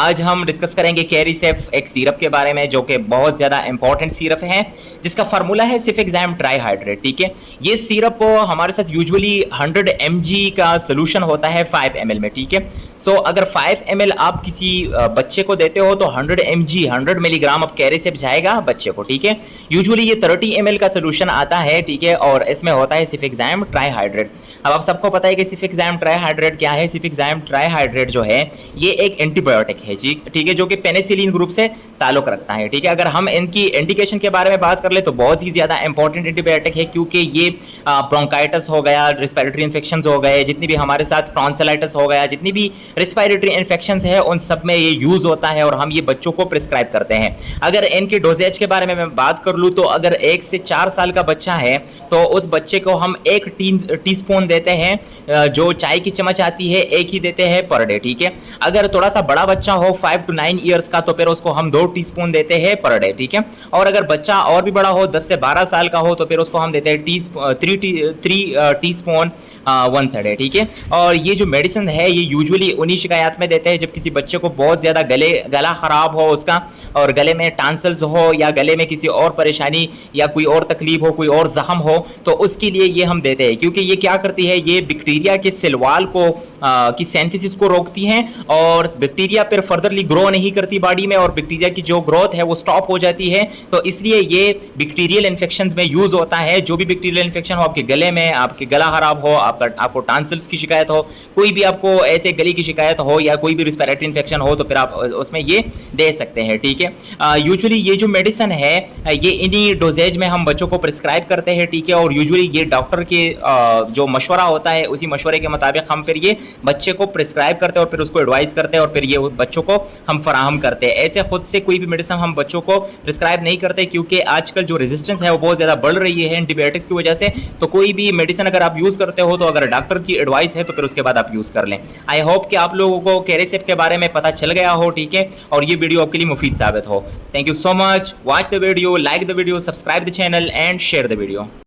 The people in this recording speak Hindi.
आज हम डिस्कस करेंगे कैरीसेफ एक सिरप के बारे में जो कि बहुत ज़्यादा इंपॉर्टेंट सिरप है, जिसका फार्मूला है सिफेक्साम ट्राईहाइड्रेट। ठीक है, ये सिरप हमारे साथ यूजुअली 100 mg का सोल्यूशन होता है 5 ml में। ठीक है, सो अगर 5 ml आप किसी बच्चे को देते हो तो 100 mg 100 मिलीग्राम अब कैरीसेफ जाएगा बच्चे को। ठीक है, यूजुअली ये 30 ml का सोल्यूशन आता है। ठीक है, और इसमें होता है सिफेक्साम ट्राईहाइड्रेट। अब आप सबको पता है कि सिफेक्साम ट्राईहाइड्रेट क्या है। सिफेक्साम ट्राईहाइड्रेट जो है ये एक एंटीबायोटिक है जी। ठीक है, जो कि पेनिसिलिन ग्रुप से ताल्लुक रखता है। ठीक है, अगर हम इनकी इंडिकेशन के बारे में बात कर ले तो बहुत ही ज़्यादा इंपॉर्टेंट एंटीबायोटिक है, क्योंकि ये ब्रोंकाइटिस हो गया, रिस्पिरेटरी इन्फेक्शंस हो गए, जितनी भी हमारे साथ टॉन्सिलाइटिस हो गया, जितनी भी रिस्पिरेटरी इन्फेक्शंस है उन सब में ये यूज़ होता है और हम ये बच्चों को प्रिस्क्राइब करते हैं। अगर इनकी डोजेज के बारे में मैं बात कर लूँ तो अगर 1 से 4 साल का बच्चा है तो उस बच्चे को हम 1 टीस्पून देते हैं, जो चाय की चम्मच आती है 1 ही देते हैं पर डे। ठीक है, अगर थोड़ा सा बड़ा बच्चा हो 5 to 9 ईयर्स का तो फिर उसको हम 2 टीस्पून देते हैं पर डे। ठीक है, और अगर बच्चा और भी बड़ा हो 10 से 12 साल का हो तो फिर उसको हम देते हैं 3 टीस्पून वंस अ डे। ठीक है, और ये जो मेडिसिन है ये यूजुअली उन्हीं शिकायत में देते हैं जब किसी बच्चे को बहुत ज़्यादा गला ख़राब हो उसका, और गले में टांसल्स हो या गले में किसी और परेशानी या कोई और तकलीफ हो, कोई और जख्म हो, तो उसके लिए ये हम देते हैं। क्योंकि ये क्या करती है, ये बैक्टीरिया के सेल वॉल को की सिंथेसिस को रोकती हैं और बैक्टीरिया फिर फर्दरली ग्रो नहीं करती बॉडी में, और बैक्टीरिया की जो ग्रोथ है वो स्टॉप हो जाती है। तो इसलिए ये बैक्टीरियल इन्फेक्शंस में यूज़ होता है। जो भी बैक्टीरियल इन्फेक्शन हो आपके गले में, आपके गला खराब हो, आपको टांसल्स की शिकायत हो, कोई भी आपको ऐसे गले की शिकायत हो या कोई भी रिस्पिरेटरी इन्फेक्शन हो तो फिर आप उसमें ये दे सकते हैं। ठीक है, यूजुअली ये जो मेडिसिन है ये इन्हीं डोजेज में हम बच्चों को प्रिस्क्राइब करते हैं। ठीक है, और यूजुअली ये डॉक्टर के जो मशवरा होता है उसी मशवरे के मुताबिक हम फिर ये बच्चे को प्रिस्क्राइब करते हैं और फिर उसको एडवाइस करते हैं और फिर ये बच्चों को हम फराहम करते हैं। ऐसे खुद से कोई भी मेडिसिन हम बच्चों को प्रिस्क्राइब नहीं करते, क्योंकि आजकल जो रेजिस्टेंस है वो बहुत ज़्यादा बढ़ रही है एंटीबायोटिक्स की वजह से। तो कोई भी मेडिसिन अगर आप यूज़ करते हो तो अगर डॉक्टर की एडवाइस है तो फिर उसके बाद आप यूज़ कर लें। आई होप कि आप लोगों को कैरीसेफ के बारे में पता चल गया हो। ठीक है, और ये वीडियो आपके लिए मुफीद साबित हो। Thank you so much, watch the video, like the video, subscribe the channel and share the video.